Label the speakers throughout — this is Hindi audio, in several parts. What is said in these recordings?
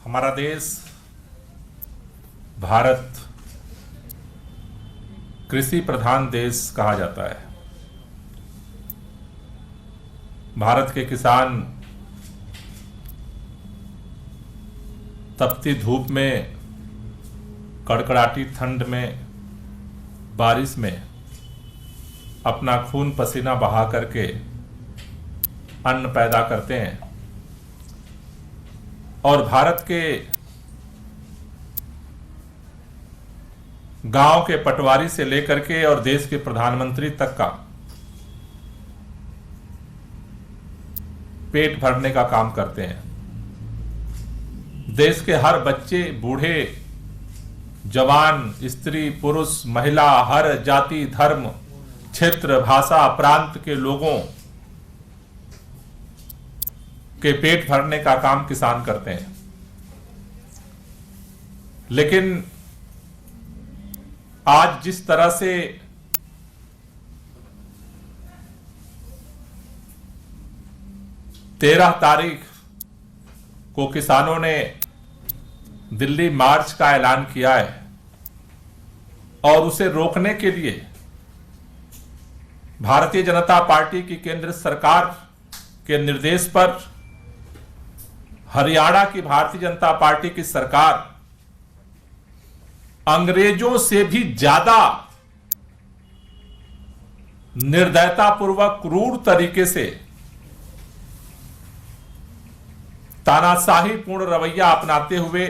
Speaker 1: हमारा देश भारत कृषि प्रधान देश कहा जाता है। भारत के किसान तपती धूप में, कड़कड़ाती ठंड में, बारिश में अपना खून पसीना बहा करके अन्न पैदा करते हैं और भारत के गांव के पटवारी से लेकर के और देश के प्रधानमंत्री तक का पेट भरने का काम करते हैं। देश के हर बच्चे, बूढ़े, जवान, स्त्री, पुरुष, महिला, हर जाति, धर्म, क्षेत्र, भाषा, प्रांत के लोगों के पेट भरने का काम किसान करते हैं। लेकिन आज जिस तरह से तेरह तारीख को किसानों ने दिल्ली मार्च का ऐलान किया है और उसे रोकने के लिए भारतीय जनता पार्टी की केंद्र सरकार के निर्देश पर हरियाणा की भारतीय जनता पार्टी की सरकार अंग्रेजों से भी ज्यादा निर्दयतापूर्वक, क्रूर तरीके से तानाशाही पूर्ण रवैया अपनाते हुए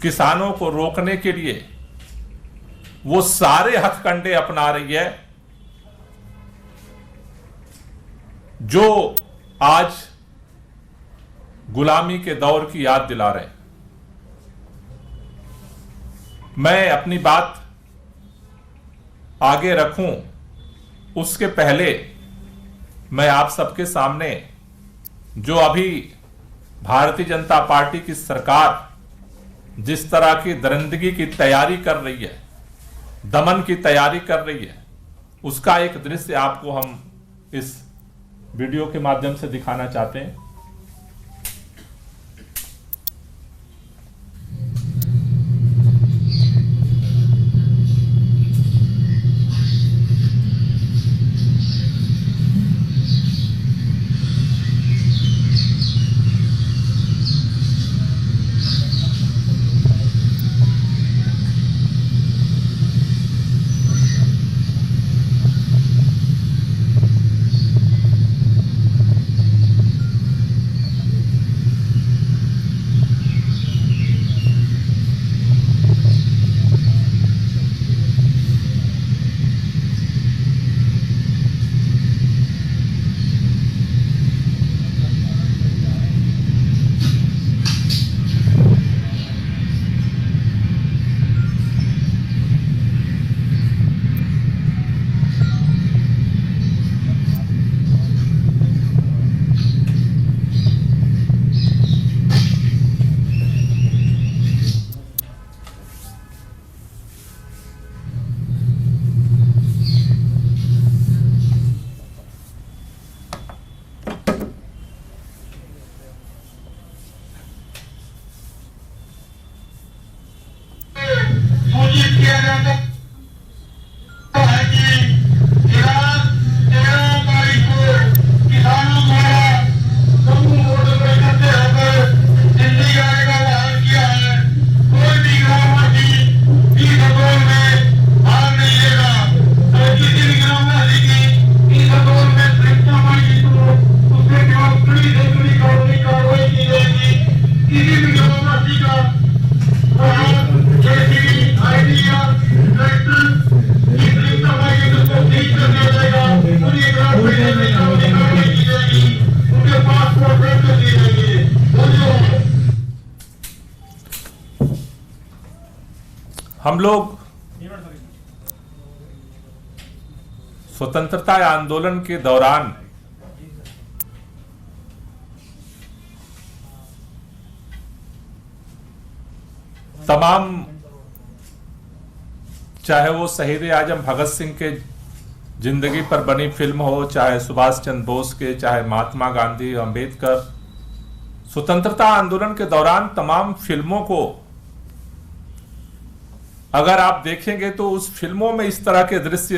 Speaker 1: किसानों को रोकने के लिए वो सारे हथकंडे अपना रही है जो आज गुलामी के दौर की याद दिला रहे हैं। मैं अपनी बात आगे रखूं उसके पहले मैं आप सबके सामने जो अभी भारतीय जनता पार्टी की सरकार जिस तरह की दरिंदगी की तैयारी कर रही है, दमन की तैयारी कर रही है, उसका एक दृश्य आपको हम इस वीडियो के माध्यम से दिखाना चाहते हैं। हम लोग स्वतंत्रता आंदोलन के दौरान तमाम, चाहे वो शहीद आजम भगत सिंह के जिंदगी पर बनी फिल्म हो, चाहे सुभाष चंद्र बोस के, चाहे महात्मा गांधी, अंबेडकर, स्वतंत्रता आंदोलन के दौरान तमाम फिल्मों को अगर आप देखेंगे तो उस फिल्मों में इस तरह के दृश्य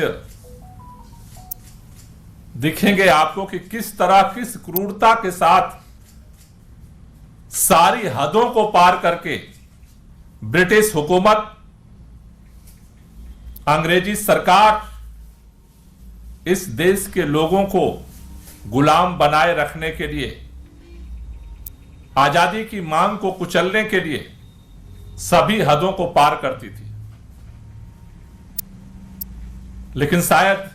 Speaker 1: दिखेंगे आपको कि किस तरह, किस क्रूरता के साथ सारी हदों को पार करके ब्रिटिश हुकूमत, अंग्रेजी सरकार इस देश के लोगों को गुलाम बनाए रखने के लिए, आजादी की मांग को कुचलने के लिए सभी हदों को पार करती थी। लेकिन शायद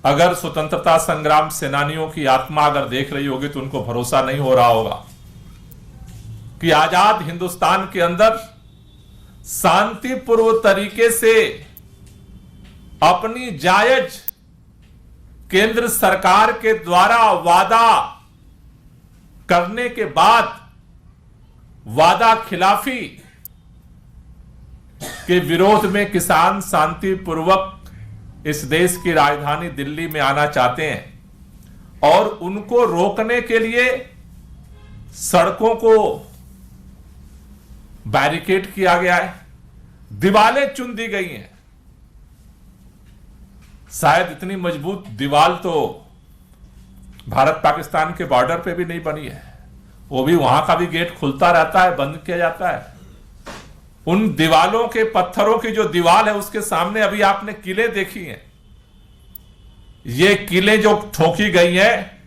Speaker 1: अगर स्वतंत्रता संग्राम सेनानियों की आत्मा अगर देख रही होगी तो उनको भरोसा नहीं हो रहा होगा कि आजाद हिंदुस्तान के अंदर शांतिपूर्व तरीके से अपनी जायज केंद्र सरकार के द्वारा वादा करने के बाद वादा खिलाफी के विरोध में किसान शांतिपूर्वक इस देश की राजधानी दिल्ली में आना चाहते हैं और उनको रोकने के लिए सड़कों को बैरिकेड किया गया है, दीवारें चुन दी गई हैं। शायद इतनी मजबूत दीवार तो भारत पाकिस्तान के बॉर्डर पे भी नहीं बनी है, वो भी वहां का भी गेट खुलता रहता है, बंद किया जाता है। उन दीवालों के पत्थरों की जो दीवार है उसके सामने अभी आपने किले देखी हैं। ये किले जो ठोकी गई हैं,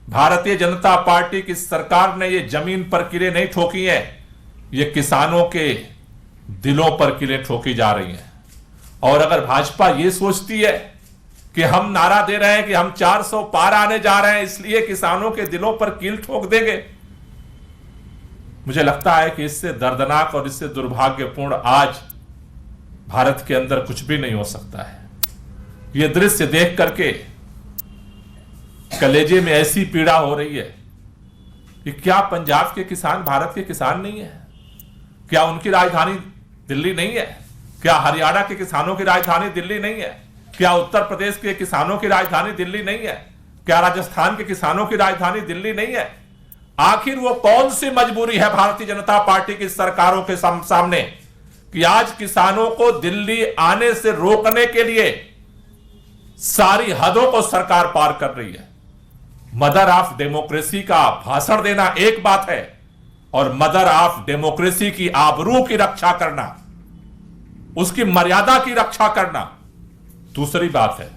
Speaker 1: भारतीय जनता पार्टी की सरकार ने ये जमीन पर किले नहीं ठोकी हैं, ये किसानों के दिलों पर किले ठोकी जा रही हैं। और अगर भाजपा ये सोचती है कि हम नारा दे रहे हैं कि हम 400 पार आने जा रहे हैं इसलिए किसानों के दिलों पर कील ठोक देंगे, मुझे लगता है कि इससे दर्दनाक और इससे दुर्भाग्यपूर्ण आज भारत के अंदर कुछ भी नहीं हो सकता है। यह दृश्य देख करके कलेजे में ऐसी पीड़ा हो रही है कि क्या पंजाब के किसान भारत के किसान नहीं है? क्या उनकी राजधानी दिल्ली नहीं है? क्या हरियाणा के किसानों की राजधानी दिल्ली नहीं है? क्या उत्तर प्रदेश के किसानों की राजधानी दिल्ली नहीं है? क्या राजस्थान के किसानों की राजधानी दिल्ली नहीं है? आखिर वो कौन सी मजबूरी है भारतीय जनता पार्टी की सरकारों के सामने कि आज किसानों को दिल्ली आने से रोकने के लिए सारी हदों को सरकार पार कर रही है। मदर ऑफ डेमोक्रेसी का भाषण देना एक बात है और मदर ऑफ डेमोक्रेसी की आबरू की रक्षा करना, उसकी मर्यादा की रक्षा करना दूसरी बात है।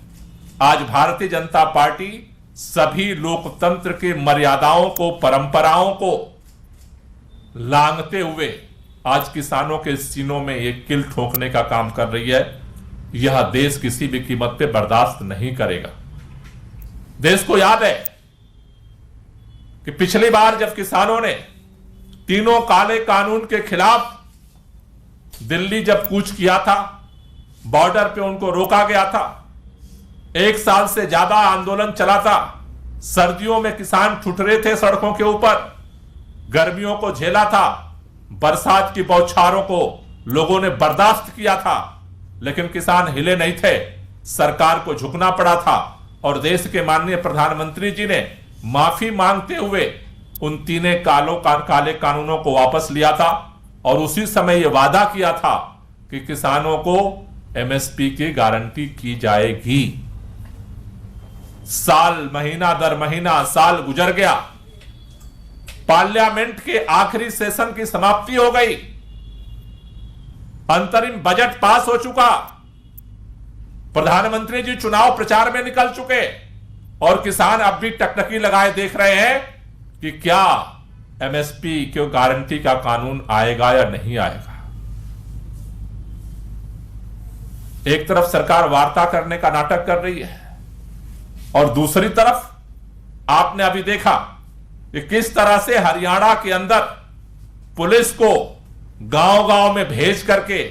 Speaker 1: आज भारतीय जनता पार्टी सभी लोकतंत्र की मर्यादाओं को, परंपराओं को लांघते हुए आज किसानों के सीनों में एक किल ठोकने का काम कर रही है। यह देश किसी भी कीमत पे बर्दाश्त नहीं करेगा। देश को याद है कि पिछली बार जब किसानों ने तीनों काले कानून के खिलाफ दिल्ली जब कूच किया था, बॉर्डर पे उनको रोका गया था, 1 साल से ज्यादा आंदोलन चला था, सर्दियों में किसान ठुठरे थे सड़कों के ऊपर, गर्मियों को झेला था, बरसात की बौछारों को लोगों ने बर्दाश्त किया था, लेकिन किसान हिले नहीं थे। सरकार को झुकना पड़ा था और देश के माननीय प्रधानमंत्री जी ने माफी मांगते हुए उन तीनों काले कानूनों को वापस लिया था और उसी समय यह वादा किया था कि किसानों को एमएसपी की गारंटी की जाएगी। साल, महीना दर महीना साल गुजर गया, पार्लियामेंट के आखिरी सेशन की समाप्ति हो गई, अंतरिम बजट पास हो चुका, प्रधानमंत्री जी चुनाव प्रचार में निकल चुके और किसान अब भी टकटकी लगाए देख रहे हैं कि क्या एमएसपी क्यों गारंटी का कानून आएगा या नहीं आएगा। एक तरफ सरकार वार्ता करने का नाटक कर रही है और दूसरी तरफ आपने अभी देखा कि किस तरह से हरियाणा के अंदर पुलिस को गांव-गांव में भेज करके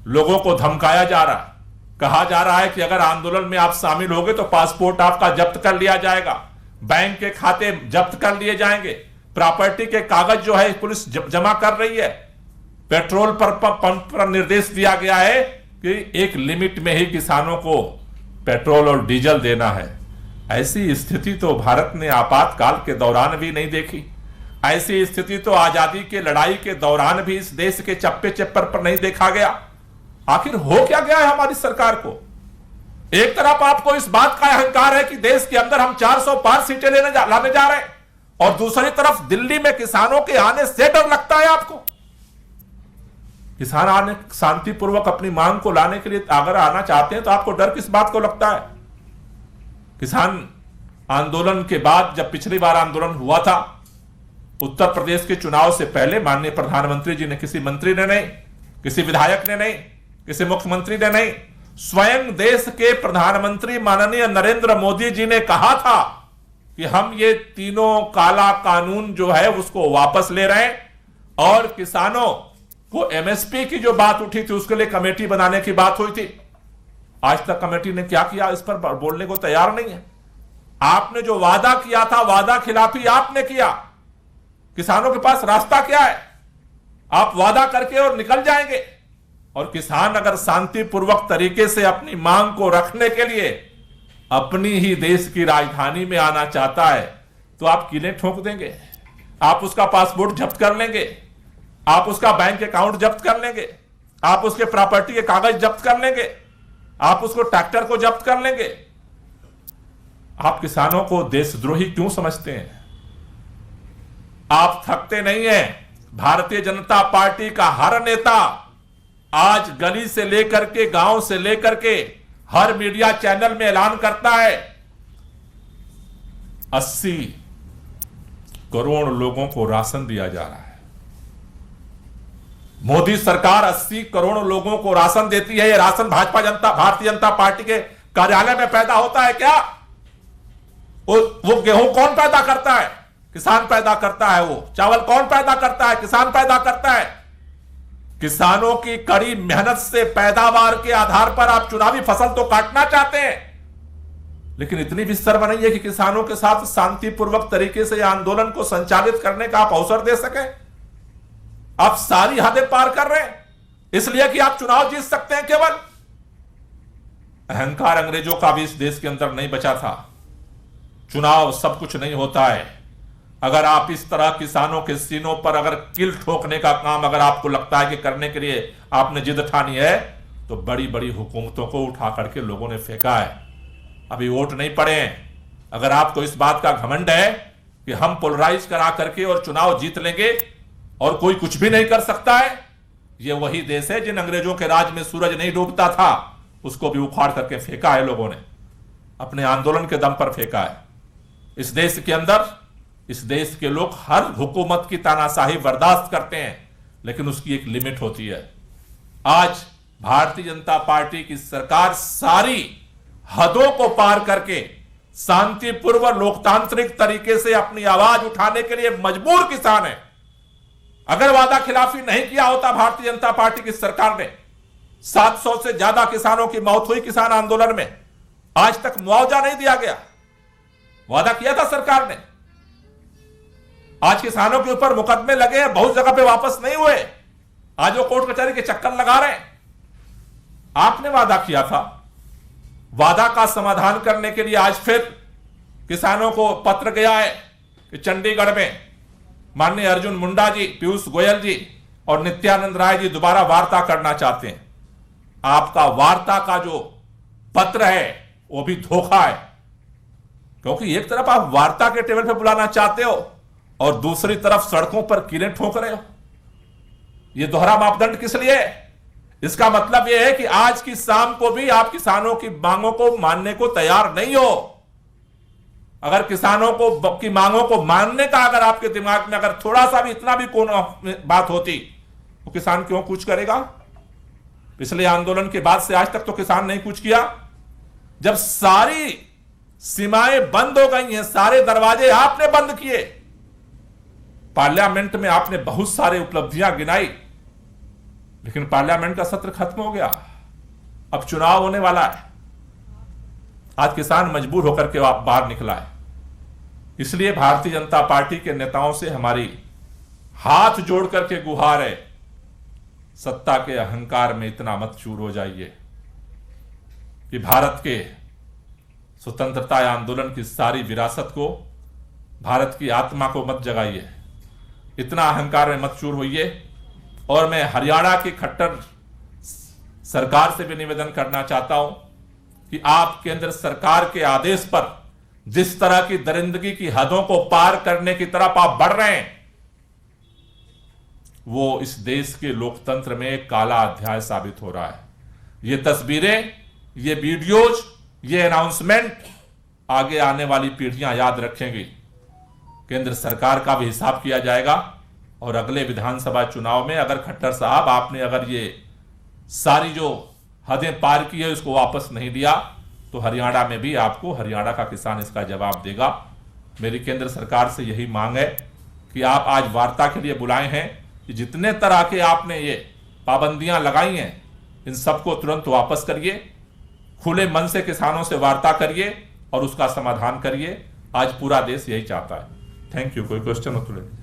Speaker 1: लोगों को धमकाया जा रहा है। कहा जा रहा है कि अगर आंदोलन में आप शामिल होगे तो पासपोर्ट आपका जब्त कर लिया जाएगा, बैंक के खाते जब्त कर लिए जाएंगे, प्रॉपर्टी के कागज जो है पुलिस जमा कर रही है। पेट्रोल पंप पर निर्देश दिया गया है कि एक लिमिट में ही किसानों को पेट्रोल और डीजल देना है। ऐसी स्थिति तो भारत ने आपातकाल के दौरान भी नहीं देखी। ऐसी स्थिति तो आजादी के लड़ाई के दौरान भी इस देश के चप्पे चप्पर पर नहीं देखा गया। आखिर हो क्या गया है हमारी सरकार को? एक तरफ आपको इस बात का अहंकार है कि देश के अंदर हम 400 पार सीटें लाने जा रहे हैं, और दूसरी तरफ दिल्ली में किसानों के आने से डर लगता है आपको। किसान आने शांतिपूर्वक अपनी मांग को लाने के लिए अगर आना चाहते हैं तो आपको डर किस बात को लगता है? किसान आंदोलन के बाद, जब पिछली बार आंदोलन हुआ था उत्तर प्रदेश के चुनाव से पहले, माननीय प्रधानमंत्री जी ने, किसी मंत्री ने नहीं, किसी विधायक ने नहीं, किसी मुख्यमंत्री ने नहीं, स्वयं देश के प्रधानमंत्री माननीय नरेंद्र मोदी जी ने कहा था कि हम ये तीनों काला कानून जो है उसको वापस ले रहे हैं, और किसानों को एमएसपी की जो बात उठी थी उसके लिए कमेटी बनाने की बात हुई थी। आज तक कमेटी ने क्या किया इस पर बोलने को तैयार नहीं है। आपने जो वादा किया था, वादा खिलाफी आपने किया। किसानों के पास रास्ता क्या है? आप वादा करके और निकल जाएंगे, और किसान अगर शांतिपूर्वक तरीके से अपनी मांग को रखने के लिए अपनी ही देश की राजधानी में आना चाहता है तो आप किलें ठोक देंगे, आप उसका पासपोर्ट जब्त कर लेंगे, आप उसका बैंक अकाउंट जब्त कर लेंगे, आप उसके प्रॉपर्टी के कागज जब्त कर लेंगे, आप उसको ट्रैक्टर को जब्त कर लेंगे। आप किसानों को देशद्रोही क्यों समझते हैं? आप थकते नहीं हैं। भारतीय जनता पार्टी का हर नेता आज गली से लेकर के, गांव से लेकर के हर मीडिया चैनल में ऐलान करता है 80 करोड़ लोगों को राशन दिया जा रहा है। मोदी सरकार 80 करोड़ लोगों को राशन देती है। यह राशन भारतीय जनता पार्टी के कार्यालय में पैदा होता है क्या? वो गेहूं कौन पैदा करता है? किसान पैदा करता है। वो चावल कौन पैदा करता है? किसान पैदा करता है। किसानों की कड़ी मेहनत से पैदावार के आधार पर आप चुनावी फसल तो काटना चाहते हैं, लेकिन इतनी भी शर्म नहीं है कि किसानों के साथ शांतिपूर्वक तरीके से आंदोलन को संचालित करने का आप अवसर दे सकें। आप सारी हदें पार कर रहे हैं इसलिए कि आप चुनाव जीत सकते हैं। केवल अहंकार अंग्रेजों का भी इस देश के अंदर नहीं बचा था। चुनाव सब कुछ नहीं होता है। अगर आप इस तरह किसानों के सीनों पर अगर किल ठोकने का काम अगर आपको लगता है कि करने के लिए आपने जिद ठानी है, तो बड़ी बड़ी हुकूमतों को उठा करके लोगों ने फेंका है। अभी वोट नहीं पड़े हैं। अगर आपको इस बात का घमंड है कि हम पोलराइज करा करके और चुनाव जीत लेंगे और कोई कुछ भी नहीं कर सकता है, ये वही देश है जिन अंग्रेजों के राज में सूरज नहीं डूबता था, उसको भी उखाड़ करके फेंका है लोगों ने, अपने आंदोलन के दम पर फेंका है। इस देश के अंदर इस देश के लोग हर हुकूमत की तानाशाही बर्दाश्त करते हैं, लेकिन उसकी एक लिमिट होती है। आज भारतीय जनता पार्टी की सरकार सारी हदों को पार करके शांतिपूर्व लोकतांत्रिक तरीके से अपनी आवाज उठाने के लिए मजबूर किसान है। अगर वादा खिलाफी नहीं किया होता भारतीय जनता पार्टी की सरकार ने, 700 से ज्यादा किसानों की मौत हुई किसान आंदोलन में, आज तक मुआवजा नहीं दिया गया। वादा किया था सरकार ने। आज किसानों के ऊपर मुकदमे लगे हैं, बहुत जगह पे वापस नहीं हुए। आज वो कोर्ट कचहरी के चक्कर लगा रहे हैं। आपने वादा किया था, वादा का समाधान करने के लिए आज फिर किसानों को पत्र गया है कि चंडीगढ़ में माननीय अर्जुन मुंडा जी, पीयूष गोयल जी और नित्यानंद राय जी दोबारा वार्ता करना चाहते हैं। आपका वार्ता का जो पत्र है वो भी धोखा है, क्योंकि एक तरफ आप वार्ता के टेबल पर बुलाना चाहते हो और दूसरी तरफ सड़कों पर कीलें ठोक रहे हो। यह दोहरा मापदंड किस लिए? इसका मतलब यह है कि आज की शाम को भी आप किसानों की मांगों को मानने को तैयार नहीं हो। अगर किसानों को की मांगों को मानने का अगर आपके दिमाग में अगर थोड़ा सा भी इतना भी कोई बात होती तो किसान क्यों कुछ करेगा? पिछले आंदोलन के बाद से आज तक तो किसान नहीं कुछ किया। जब सारी सीमाएं बंद हो गई हैं, सारे दरवाजे आपने बंद किए, पार्लियामेंट में आपने बहुत सारे उपलब्धियां गिनाई, लेकिन पार्लियामेंट का सत्र खत्म हो गया। अब चुनाव होने वाला है। आज किसान मजबूर होकर के बाहर निकला है। इसलिए भारतीय जनता पार्टी के नेताओं से हमारी हाथ जोड़ करके गुहार है, सत्ता के अहंकार में इतना मत चूर हो जाइए कि भारत के स्वतंत्रता आंदोलन की सारी विरासत को, भारत की आत्मा को मत जगाइए, इतना अहंकार में मत चूर होइए। और मैं हरियाणा की खट्टर सरकार से भी निवेदन करना चाहता हूं कि आप केंद्र सरकार के आदेश पर जिस तरह की दरिंदगी की हदों को पार करने की तरफ आप बढ़ रहे हैं, वो इस देश के लोकतंत्र में एक काला अध्याय साबित हो रहा है। ये तस्वीरें, ये वीडियोज, ये अनाउंसमेंट आगे आने वाली पीढ़ियां याद रखेंगी। केंद्र सरकार का भी हिसाब किया जाएगा और अगले विधानसभा चुनाव में अगर खट्टर साहब आपने अगर ये सारी जो हदें पार की है उसको वापस नहीं दिया तो हरियाणा में भी आपको, हरियाणा का किसान इसका जवाब देगा। मेरी केंद्र सरकार से यही मांग है कि आप आज वार्ता के लिए बुलाए हैं कि जितने तरह के आपने ये पाबंदियां लगाई हैं इन सबको तुरंत वापस करिए, खुले मन से किसानों से वार्ता करिए और उसका समाधान करिए। आज पूरा देश यही चाहता है। Thank you. कोई क्वेश्चन हो तो ले लीजिए।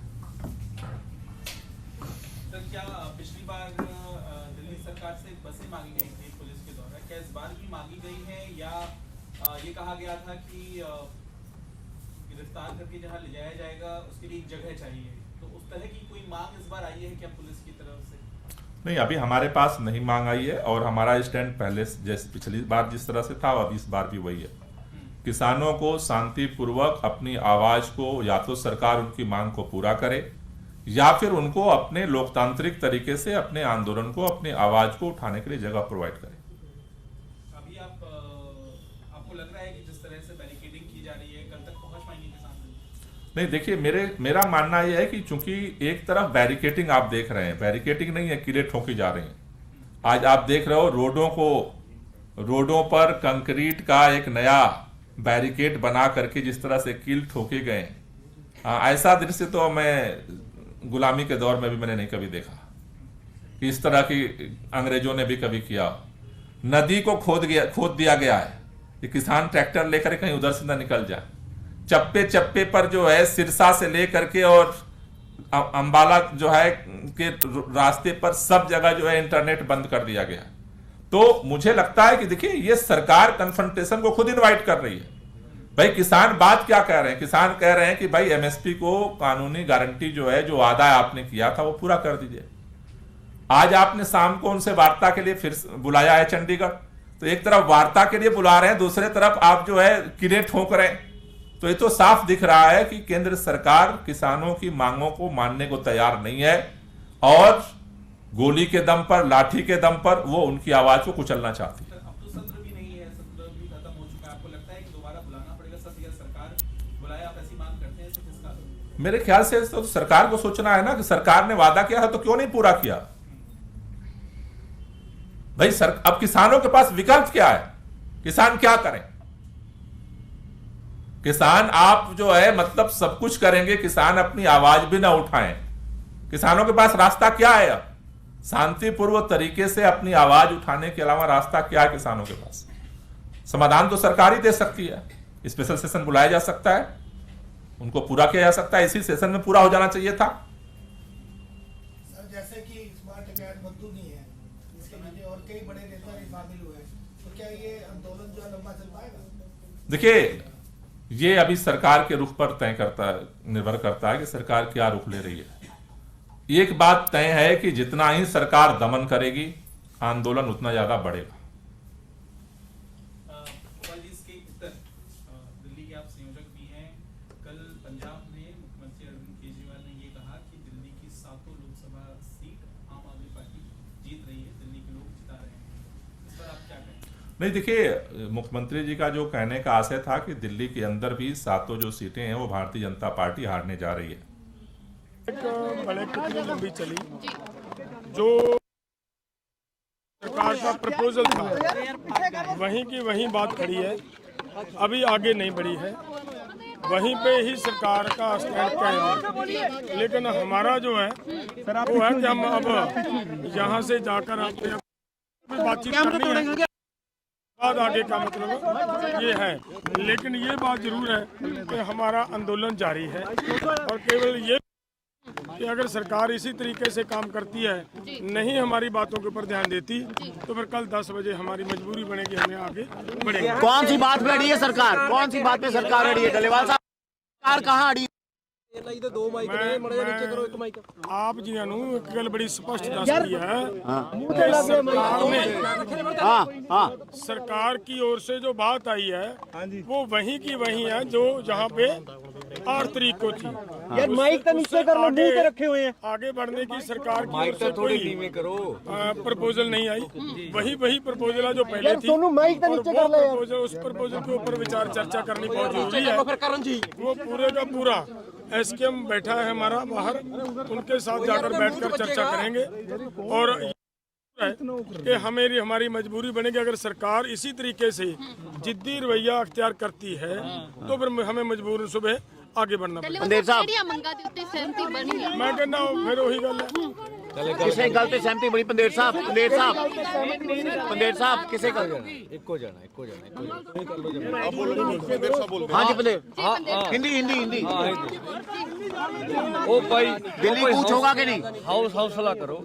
Speaker 2: क्या पिछली बार दिल्ली सरकार से बसें मांगी गई थी पुलिस के द्वारा, क्या इस बार भी मांगी गई है या ये कहा गया था कि गिरफ्तार करके जहां ले जाया जाएगा उसके लिए एक जगह चाहिए, तो उस तरह की कोई मांग इस बार आई है क्या पुलिस की तरफ से?
Speaker 1: नहीं, अभी हमारे पास नहीं मांग आई है और हमारा स्टैंड पहले जैसे पिछली बार जिस तरह से था अभी इस बार भी वही है। किसानों को शांतिपूर्वक अपनी आवाज को या तो सरकार उनकी मांग को पूरा करे या फिर उनको अपने लोकतांत्रिक तरीके से अपने आंदोलन को, अपनी आवाज को उठाने के लिए जगह प्रोवाइड करे।
Speaker 2: अभी आपको लग रहा है कि जिस तरह से बैरिकेडिंग की जा रही है कल तक पहुंच पाएंगे किसान?
Speaker 1: नहीं, देखिए मेरा मानना यह है कि चूंकि एक तरफ बैरिकेडिंग आप देख रहे हैं, बैरिकेडिंग नहीं है, किले ठोकी जा रही हैं। आज आप देख रहे हो रोडों पर कंक्रीट का एक नया बैरिकेड बना करके जिस तरह से कील ठोके गए, ऐसा दृश्य तो मैं गुलामी के दौर में भी मैंने नहीं कभी देखा कि इस तरह की अंग्रेजों ने भी कभी किया। नदी को खोद दिया गया है कि किसान ट्रैक्टर लेकर कहीं उधर से ना निकल जाए। चप्पे चप्पे पर जो है सिरसा से लेकर के और अंबाला जो है के रास्ते पर सब जगह जो है इंटरनेट बंद कर दिया गया। तो मुझे लगता है कि देखिए ये सरकार कन्फ्रंटेशन को खुद इनवाइट कर रही है। भाई किसान बात क्या कह रहे हैं? किसान कह रहे हैं कि भाई एमएसपी को कानूनी गारंटी जो है, जो वादा आपने किया था वो पूरा कर दीजिए। आज आपने शाम को उनसे वार्ता के लिए फिर बुलाया है चंडीगढ़, तो एक तरफ वार्ता के लिए बुला रहे हैं, दूसरे तरफ आप जो है किले ठोक रहे हैं। तो ये तो साफ दिख रहा है कि केंद्र सरकार किसानों की मांगों को मानने को तैयार नहीं है और गोली के दम पर, लाठी के दम पर वो उनकी आवाज को कुचलना चाहती है।
Speaker 2: अब तो सत्र भी नहीं है, सत्र भी खत्म हो चुका है। आपको लगता है कि दोबारा बुलाना पड़ेगा सत्र या सरकार बुलाए? आप ऐसी मांग करते हैं किसका?
Speaker 1: मेरे ख्याल से तो सरकार को सोचना है ना कि सरकार ने वादा किया है तो क्यों नहीं पूरा किया। भाई अब किसानों के पास विकल्प क्या है? किसान क्या करें? किसान आप जो है मतलब सब कुछ करेंगे, किसान अपनी आवाज भी ना उठाएं। किसानों के पास रास्ता क्या है? अब शांतिपूर्वक तरीके से अपनी आवाज उठाने के अलावा रास्ता क्या है किसानों के पास? समाधान तो सरकार ही दे सकती है। स्पेशल सेशन बुलाया जा सकता है, उनको पूरा किया जा सकता है, इसी सेशन में पूरा हो जाना चाहिए था।
Speaker 3: सर जैसे कि स्मार्ट गैर बंधु नहीं है, इसके पीछे और कई बड़े नेता भी शामिल हुए, तो क्या ये आंदोलन जो है लंबा चल पाएगा?
Speaker 1: देखिए ये अभी सरकार के रुख पर निर्भर करता है कि सरकार क्या रुख ले रही है। एक बात तय है कि जितना ही सरकार दमन करेगी आंदोलन उतना ज्यादा बढ़ेगा।
Speaker 2: इसके उत्तर दिल्ली के आप संयोजक भी हैं। कल पंजाब में मुख्यमंत्री अरविंद केजरीवाल ने ये कहा कि दिल्ली की 7 लोकसभा सीट आम आदमी पार्टी जीत रही है, दिल्ली के लोग जिता रहे हैं। इस पर आप क्या कहेंगे?
Speaker 1: नहीं, देखिए मुख्यमंत्री जी का जो कहने का आशय था कि दिल्ली के अंदर भी 7 जो सीटें हैं वो भारतीय जनता पार्टी हारने जा रही है।
Speaker 4: भले कितनी लंबी चली, जो सरकार का प्रपोजल था वहीं की वहीं बात खड़ी है, अभी आगे नहीं बढ़ी है, वहीं पे ही सरकार का स्टैंड कायम है। लेकिन हमारा जो है वो है कि हम अब यहाँ से जाकर अपने बातचीत करनी है, बाद आगे का मतलब ये है। लेकिन ये बात जरूर है कि हमारा आंदोलन जारी है और केवल ये कि अगर सरकार इसी तरीके से काम करती है, नहीं हमारी बातों के ऊपर ध्यान देती, तो फिर कल 10 बजे हमारी मजबूरी बनेगी, हमें आगे बढ़ेंगे।
Speaker 5: कौन सी बात पे अड़ी है सरकार? कौन सी बात पे सरकार अड़ी है? डलेवाल साहब, सरकार कहाँ अड़ी?
Speaker 4: आप जी एक गल बड़ी स्पष्ट दस दी है कि सरकार ने, सरकार की ओर से जो बात आई है वो वही की वही है जो जहाँ पे 8 तारीख को थी।
Speaker 6: यार माइक तो नीचे कर लो, मुंह पे रखे हुए हैं।
Speaker 4: आगे बढ़ने की सरकार की ओर से कोई प्रपोजल नहीं आई, वही प्रपोजल है जो पहले थी।
Speaker 6: सोनू माइक तो नीचे कर ले यार।
Speaker 4: प्रपोजल, उस प्रपोजल के ऊपर विचार चर्चा करनी बहुत जरूरी है। वो पूरे का पूरा एसकेएम बैठा है हमारा बाहर, उनके साथ जाकर बैठकर चर्चा करेंगे और कि हमारी मजबूरी बनेगी। अगर सरकार इसी तरीके से जिद्दी रवैया अख्तियार करती है तो फिर हमें मजबूर सुबह आगे बढ़ना पड़ेगा। मैं कहना फिर वही गल है,
Speaker 5: किसे गल ते सहमति बड़ी? पंदेर साहब किसे गल? हाँ जी पंदेर, हिंदी
Speaker 7: ਉਹ ਭਾਈ
Speaker 5: दिल्ली कूच होगा कि नहीं?
Speaker 7: ਹੌਸਲਾ ਕਰੋ।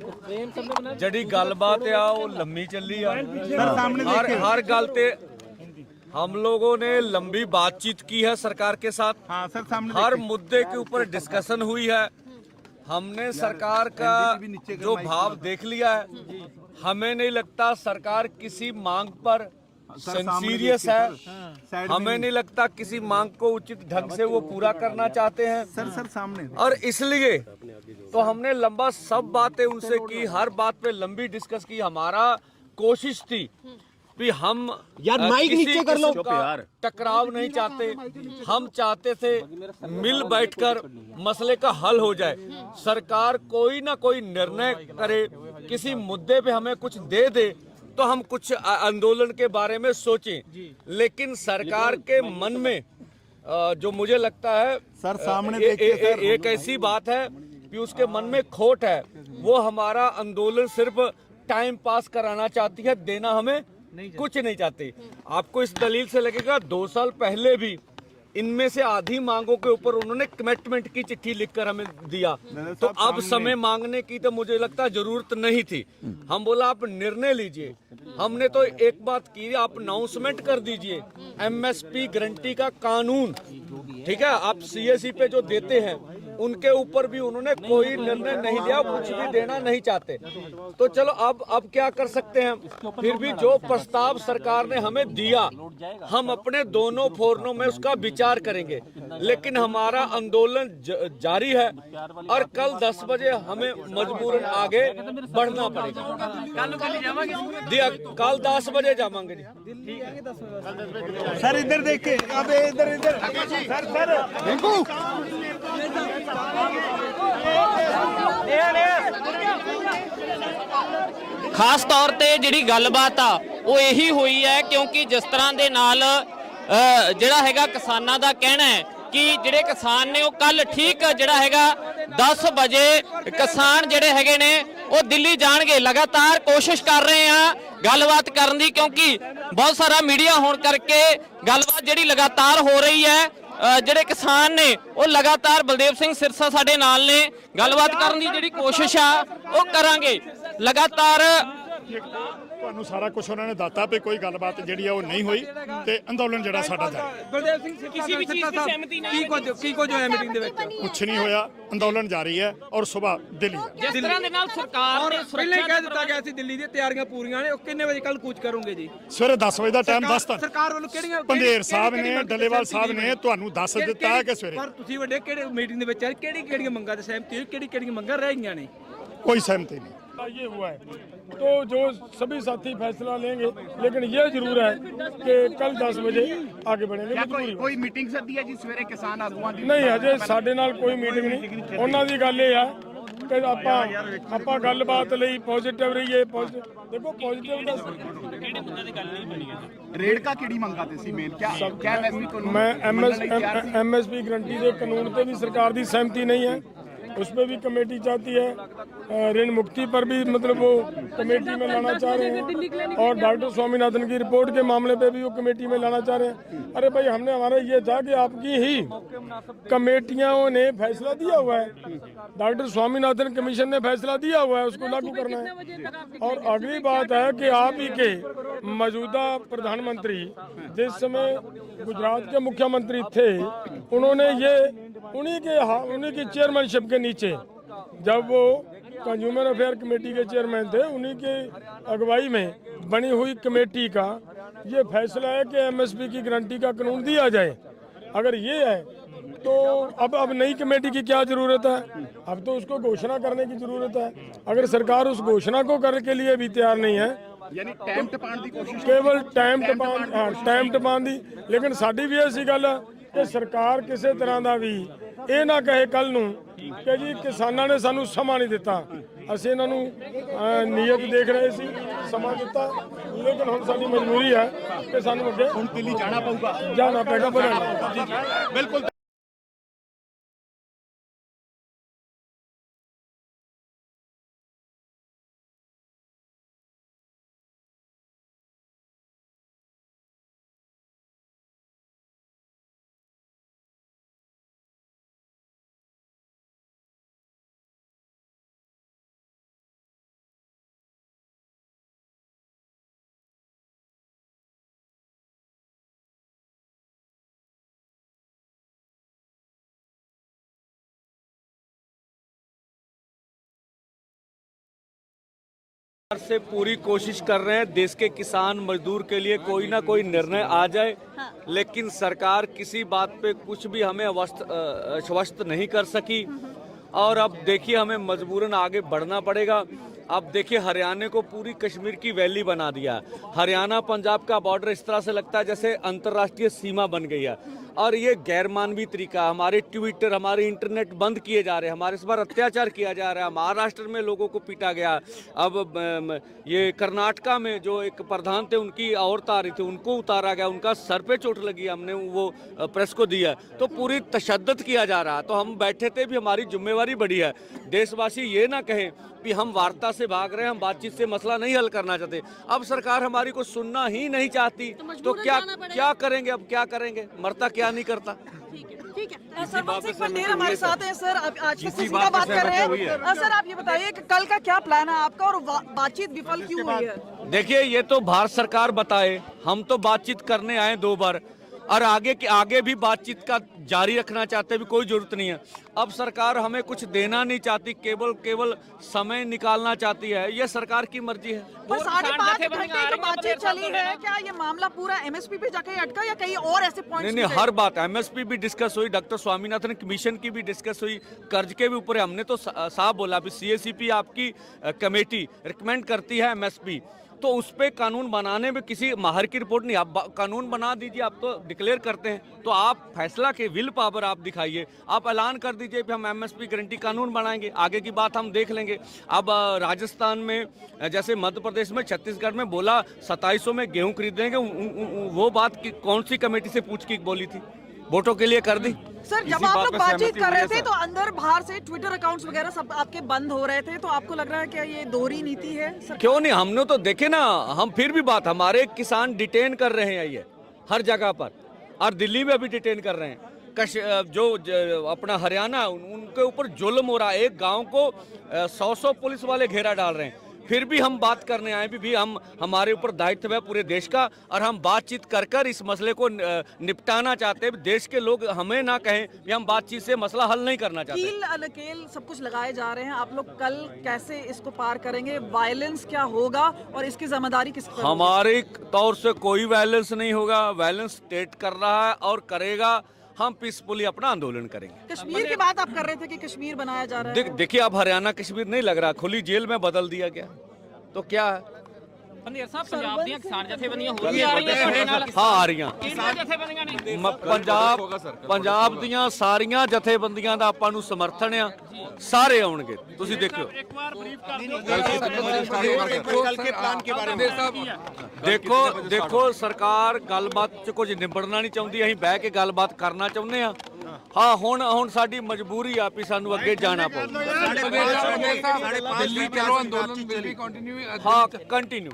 Speaker 7: ਜਿਹੜੀ ਗੱਲਬਾਤ ਆ ਉਹ ਲੰਮੀ ਚੱਲੀ ਆ। हर गल पे हम लोगों ने लंबी बातचीत की है सरकार के साथ। हर मुद्दे के ऊपर डिस्कशन हुई है। हमने सरकार का जो भाव देख लिया है। हमें नहीं लगता सरकार किसी मांग पर सीरियस है। हमें नहीं लगता किसी मांग को उचित ढंग से वो पूरा करना चाहते हैं। सर सामने, और इसलिए तो हमने लंबा सब बातें उनसे की, हर बात पे लंबी डिस्कस की। हमारा कोशिश थी कि हम
Speaker 6: यार माइक नीचे कर लो
Speaker 7: यार, टकराव नहीं चाहते। हम चाहते थे मिल बैठकर मसले का हल हो जाए। सरकार कोई ना कोई निर्णय करे, किसी मुद्दे पे हमें कुछ दे दे तो हम कुछ आंदोलन के बारे में सोचें। लेकिन सरकार के मन में जो मुझे लगता है सर सामने एक ऐसी बात है कि उसके मन में खोट है। वो हमारा आंदोलन सिर्फ टाइम पास कराना चाहती है, देना हमें कुछ नहीं चाहती। आपको इस दलील से लगेगा 2 साल पहले भी इनमें से आधी मांगों के ऊपर उन्होंने कमिटमेंट की चिट्ठी लिखकर हमें दिया। तो अब समय मांगने की तो मुझे लगता जरूरत नहीं थी। हम बोला आप निर्णय लीजिए। हमने तो एक बात की, आप अनाउंसमेंट कर दीजिए एमएसपी गारंटी का कानून, ठीक है। आप सीएससी पे जो देते हैं उनके ऊपर भी उन्होंने कोई निर्णय नहीं लिया, कुछ भी देना नहीं चाहते। तो चलो अब क्या कर सकते हैं। फिर भी जो प्रस्ताव सरकार ने हमें दिया, हम अपने दोनों फोरनों में उसका विचार करेंगे। लेकिन हमारा आंदोलन जारी है और कल 10 बजे हमें मजबूरन आगे बढ़ना पड़ेगा। कल 10 बजे जावांगे जी।
Speaker 6: सर इधर देखिए, अब इधर सर रिंकू
Speaker 8: ਖਾਸ ਤੌਰ ਤੇ ਜਿਹੜੀ ਗੱਲਬਾਤ ਆ ਉਹ ਇਹੀ ਹੋਈ ਹੈ ਕਿਉਂਕਿ ਜਿਸ ਤਰ੍ਹਾਂ ਦੇ ਨਾਲ ਜਿਹੜਾ ਹੈਗਾ ਕਿਸਾਨਾਂ ਦਾ ਕਹਿਣਾ ਹੈ ਕਿ ਜਿਹੜੇ ਕਿਸਾਨ ਨੇ ਉਹ ਕੱਲ ਠੀਕ ਜਿਹੜਾ ਹੈਗਾ 10 ਵਜੇ ਕਿਸਾਨ ਜਿਹੜੇ ਹੈਗੇ ਨੇ ਉਹ ਦਿੱਲੀ ਜਾਣਗੇ। ਲਗਾਤਾਰ ਕੋਸ਼ਿਸ਼ ਕਰ ਰਹੇ ਆ ਗੱਲਬਾਤ ਕਰਨ ਦੀ ਕਿਉਂਕਿ ਬਹੁਤ ਸਾਰਾ ਮੀਡੀਆ ਹੋਣ ਕਰਕੇ ਗੱਲਬਾਤ ਜਿਹੜੀ ਲਗਾਤਾਰ ਹੋ ਰਹੀ ਹੈ। ਜਿਹੜੇ ਕਿਸਾਨ ਨੇ ਉਹ ਲਗਾਤਾਰ ਬਲਦੇਵ ਸਿੰਘ ਸਿਰਸਾ ਸਾਡੇ ਨਾਲ ਨੇ, ਗੱਲਬਾਤ ਕਰਨ ਦੀ ਜਿਹੜੀ ਕੋਸ਼ਿਸ਼ ਆ ਉਹ ਕਰਾਂਗੇ। ਲਗਾਤਾਰ
Speaker 4: ਤੁਹਾਨੂੰ ਸਾਰਾ ਕੁਝ ਉਹਨਾਂ ਨੇ ਦੱਸਤਾ ਵੀ ਕੋਈ ਗੱਲਬਾਤ ਜਿਹੜੀ ਆ ਉਹ ਨਹੀਂ ਹੋਈ ਤੇ ਅੰਦੋਲਨ ਜਿਹੜਾ ਸਾਡਾ ਜਾਰੀ।
Speaker 8: ਬਲਦੇਵ ਸਿੰਘ ਕਿਸੇ ਵੀ ਚੀਜ਼ ਦੀ ਸਹਿਮਤੀ ਨਹੀਂ
Speaker 6: ਕੀ ਹੋਇਆ ਮੀਟਿੰਗ ਦੇ ਵਿੱਚ?
Speaker 4: ਕੁਝ ਨਹੀਂ ਹੋਇਆ, ਅੰਦੋਲਨ ਜਾਰੀ ਹੈ ਔਰ ਸਵੇਰ ਦਿੱਲੀ ਹੈ।
Speaker 8: ਜਿਸ ਤਰ੍ਹਾਂ ਦੇ ਨਾਲ ਸਰਕਾਰ ਨੇ
Speaker 6: ਪਹਿਲਾਂ ਹੀ ਕਹਿ ਦਿੱਤਾ ਗਿਆ ਸੀ ਦਿੱਲੀ ਦੀਆਂ ਤਿਆਰੀਆਂ ਪੂਰੀਆਂ ਨੇ। ਉਹ ਕਿੰਨੇ ਵਜੇ ਕੱਲ ਕੂਚ ਕਰੋਗੇ ਜੀ?
Speaker 4: ਸਵੇਰੇ 10 ਵਜੇ ਦਾ ਟਾਈਮ ਦੱਸਤਾ
Speaker 6: ਸਰਕਾਰ ਵੱਲੋਂ ਕਿਹੜੀਆਂ
Speaker 4: ਪੰਦੇਰ ਸਾਹਿਬ ਨੇ, ਡੱਲੇਵਾਲ ਸਾਹਿਬ ਨੇ ਤੁਹਾਨੂੰ ਦੱਸ ਦਿੱਤਾ ਹੈ ਕਿ ਸਵੇਰੇ।
Speaker 6: ਪਰ ਤੁਸੀਂ ਵੱਡੇ ਕਿਹੜੇ ਮੀਟਿੰਗ ਦੇ ਵਿੱਚ ਕਿਹੜੀਆਂ ਮੰਗਾਂ ਤੇ ਸਹਿਮਤੀ ਹੋਈ, ਕਿਹੜੀਆਂ ਮੰਗਾਂ ਰਹਿ ਗਈਆਂ ਨੇ?
Speaker 4: कोई सहमति नहीं। ये हुआ है तो जो सभी साथी फैसला लेंगे, लेकिन ये जरूर है कि कल 10 बजे आगे बढ़ेंगे।
Speaker 5: कोई मीटिंग सदी है जी सवेरे किसान आगुआं दी?
Speaker 4: नहीं, अजे साडे नाल कोई मीटिंग नहीं। उन्हां दी गल ये है कि ਆਪਾਂ ਗੱਲਬਾਤ ਲਈ ਪੋਜ਼ਿਟਿਵ ਰਹੀਏ। ਦੇਖੋ ਪੋਜ਼ਿਟਿਵ ਦਾ
Speaker 5: ਰੇੜਕਾ ਕਿਹੜੀ ਮੰਗਾ ਤੇ ਸੀ ਮੇਨ ਕਿਆ ਐਮਐਸਪੀ ਕਾਨੂੰਨ?
Speaker 4: ਮੈਂ ਐਮਐਸਪੀ ਗਰੰਟੀ ਦੇ ਕਾਨੂੰਨ ਤੇ ਵੀ ਸਰਕਾਰ ਦੀ ਸਹਿਮਤੀ ਨਹੀਂ ਹੈ। उस पर भी कमेटी चाहती है। ऋण मुक्ति पर भी मतलब वो कमेटी में लाना चाह रहे हैं, और डॉक्टर स्वामीनाथन की रिपोर्ट के मामले पे भी वो कमेटी में लाना चाह रहे हैं। अरे भाई, हमने हमारा ये था कि आपकी ही कमेटियों ने फैसला दिया हुआ है, डॉक्टर स्वामीनाथन कमीशन ने फैसला दिया हुआ है, उसको लागू करना है। और अगली बात है कि आप ही के मौजूदा प्रधानमंत्री जिस समय गुजरात के मुख्यमंत्री थे, उन्होंने ये उन्हीं की चेयरमैनशिप के नीचे, जब वो कंज्यूमर अफेयर कमेटी के चेयरमैन थे, उन्हीं के अगुवाई में बनी हुई कमेटी का ये फैसला है कि एमएसपी की गारंटी का कानून दिया जाए। अगर ये है तो अब नई कमेटी की क्या जरूरत है? अब तो उसको घोषणा करने की जरूरत है। अगर सरकार उस घोषणा को करने के लिए भी तैयार नहीं है,
Speaker 5: यानी टाइम टपाण की कोशिश,
Speaker 4: केवल टाइम टपाण दी। लेकिन साडी भी ऐसी गल है कि सरकार किसी तरह का भी ये ना कहे कल नूं कि जी किसानां ने सानू समा नहीं दिता, ਅਸੀਂ ਇਹਨਾਂ ਨੂੰ ਨੀਅਤ ਦੇਖ ਰਹੇ ਸੀ, ਸਮਾਂ ਦਿੱਤਾ, ਲੇਕਿਨ ਹੁਣ ਸਾਡੀ ਮਜਬੂਰੀ ਹੈ ਕਿ ਸਾਨੂੰ ਅੱਗੇ
Speaker 5: ਹੁਣ ਦਿੱਲੀ ਜਾਣਾ
Speaker 4: ਪਏਗਾ ਬਣਾਉਣਾ।
Speaker 5: ਬਿਲਕੁਲ।
Speaker 7: से पूरी कोशिश कर रहे हैं देश के किसान मजदूर के लिए कोई ना कोई निर्णय आ जाए, लेकिन सरकार किसी बात पे कुछ भी हमें आश्वस्त नहीं कर सकी। और अब देखिए हमें मजबूरन आगे बढ़ना पड़ेगा। अब देखिए हरियाणा को पूरी कश्मीर की वैली बना दिया। हरियाणा पंजाब का बॉर्डर इस तरह से लगता है जैसे अंतर्राष्ट्रीय सीमा बन गई है, और ये गैर मानवीय तरीका। हमारे ट्विटर, हमारे इंटरनेट बंद किए जा रहे हैं, हमारे इस बार अत्याचार किया जा रहा है। महाराष्ट्र में लोगों को पीटा गया। अब ये कर्नाटका में जो एक प्रधान थे, उनकी औरत आ रही थी, उनको उतारा गया, उनका सर पे चोट लगी, हमने वो प्रेस को दिया। तो पूरी तशद्दुद किया जा रहा। तो हम बैठे थे भी, हमारी जिम्मेवारी बड़ी है। देशवासी ये ना कहें कि हम वार्ता से भाग रहे हैं, हम बातचीत से मसला नहीं हल करना चाहते। अब सरकार हमारी को सुनना ही नहीं चाहती, तो क्या करेंगे? अब क्या करेंगे? मरता क्या नहीं करता।
Speaker 9: ठीक है। सरपंच सिंह पंडेर हमारे साथ हैं। सर, आज किसी का बात कर रहे हैं। सर, आप ये बताइए कि कल का क्या प्लान है आपका, और बातचीत विफल क्यों हुई है?
Speaker 7: देखिए, ये तो भारत सरकार बताए। हम तो बातचीत करने आए 2 बार, और आगे भी बातचीत का जारी रखना चाहते भी कोई जरूरत नहीं है। अब सरकार हमें कुछ देना नहीं चाहती, केवल समय निकालना चाहती है। ये सरकार की मर्जी है।
Speaker 9: पर 5.5 घंटे जो बातचीत चली है, क्या ये मामला पूरा एमएसपी पे जाके अटका या कहीं और ऐसे पॉइंट्स?
Speaker 7: नहीं, हर बात एमएसपी भी डिस्कस हुई, डॉक्टर स्वामीनाथन कमीशन की भी डिस्कस हुई, कर्ज के भी ऊपर हमने तो साफ बोला भी सीएसीपी आपकी कमेटी रिकमेंड करती है एमएसपी, तो उस पे कानून बनाने में किसी माहिर की रिपोर्ट नहीं। आप कानून बना दीजिए, आप तो डिक्लेयर करते हैं, तो आप फैसला के विल पावर आप दिखाइए, आप ऐलान कर दीजिए कि हम एमएसपी गारंटी कानून बनाएंगे, आगे की बात हम देख लेंगे। अब राजस्थान में, जैसे मध्य प्रदेश में, छत्तीसगढ़ में बोला 2700 में गेहूं खरीदेंगे, वो बात कौन सी कमेटी से पूछ के बोली थी? वोटों के लिए कर दी।
Speaker 9: सर, जब आप लोग बातचीत कर रहे थे तो अंदर बाहर से ट्विटर अकाउंट्स वगैरह सब आपके बंद हो रहे थे, तो आपको लग रहा है क्या ये दोहरी नीति है?
Speaker 7: क्यों नहीं, हमने तो देखे ना, हम फिर भी बात, हमारे किसान डिटेन कर रहे हैं ये हर जगह पर, और दिल्ली में भी डिटेन कर रहे हैं। जो अपना हरियाणा, उनके ऊपर जुल्म हो रहा है। एक गांव को 100 पुलिस वाले घेरा डाल रहे हैं। फिर भी हम बात करने आए भी हम, हमारे ऊपर दायित्व है पूरे देश का, और हम बातचीत कर इस मसले को निपटाना चाहते हैं। देश के लोग हमें ना कहें कि हम बातचीत से मसला हल नहीं करना चाहते।
Speaker 9: कील नकेल सब कुछ लगाए जा रहे हैं, आप लोग कल कैसे इसको पार करेंगे? वायलेंस क्या होगा और इसकी जिम्मेदारी किसकी?
Speaker 7: हमारे तौर से कोई वायलेंस नहीं होगा। वायलेंस स्टेट कर रहा है और करेगा। हम पीसफुली अपना आंदोलन करेंगे।
Speaker 9: कश्मीर की बात आप कर रहे थे कि कश्मीर बनाया जा रहा है।
Speaker 7: देखिए, अब हरियाणा कश्मीर नहीं लग रहा, खुली जेल में बदल दिया गया, तो क्या है?
Speaker 8: पंडेर साहब, पंजाब ਦੀਆਂ ਕਿਸਾਨ ਜਥੇਬੰਦੀਆਂ ਹੋਰ ਵੀ ਆ ਰਹੀਆਂ ਤੁਹਾਡੇ ਨਾਲ?
Speaker 7: ਹਾਂ, ਆ ਰਹੀਆਂ।
Speaker 8: ਕਿਹੜੀਆਂ ਜਥੇਬੰਦੀਆਂ ਨੇ?
Speaker 7: ਪੰਜਾਬ ਦੀਆਂ ਸਾਰੀਆਂ ਜਥੇਬੰਦੀਆਂ ਦਾ ਆਪਾਂ ਨੂੰ ਸਮਰਥਨ ਆ, ਸਾਰੇ ਆਉਣਗੇ, ਤੁਸੀਂ ਦੇਖਿਓ। ਦੇਖੋ ਸਰਕਾਰ ਗੱਲਬਾਤ 'ਚ ਕੁਝ ਨਿਬੜਨਾ ਨਹੀਂ ਚਾਹੁੰਦੀ, ਅਸੀਂ ਬਹਿ ਕੇ ਗੱਲਬਾਤ ਕਰਨਾ ਚਾਹੁੰਦੇ ਆ। ਹਾਂ ਹੁਣ ਸਾਡੀ ਮਜਬੂਰੀ ਆ ਵੀ ਸਾਨੂੰ ਅੱਗੇ ਜਾਣਾ ਪਊ।
Speaker 6: ਦਿੱਲੀ ਚਲੋ ਅੰਦੋਲਨ will be continue
Speaker 7: ਹਾਂ ਕੰਟੀਨਿਊ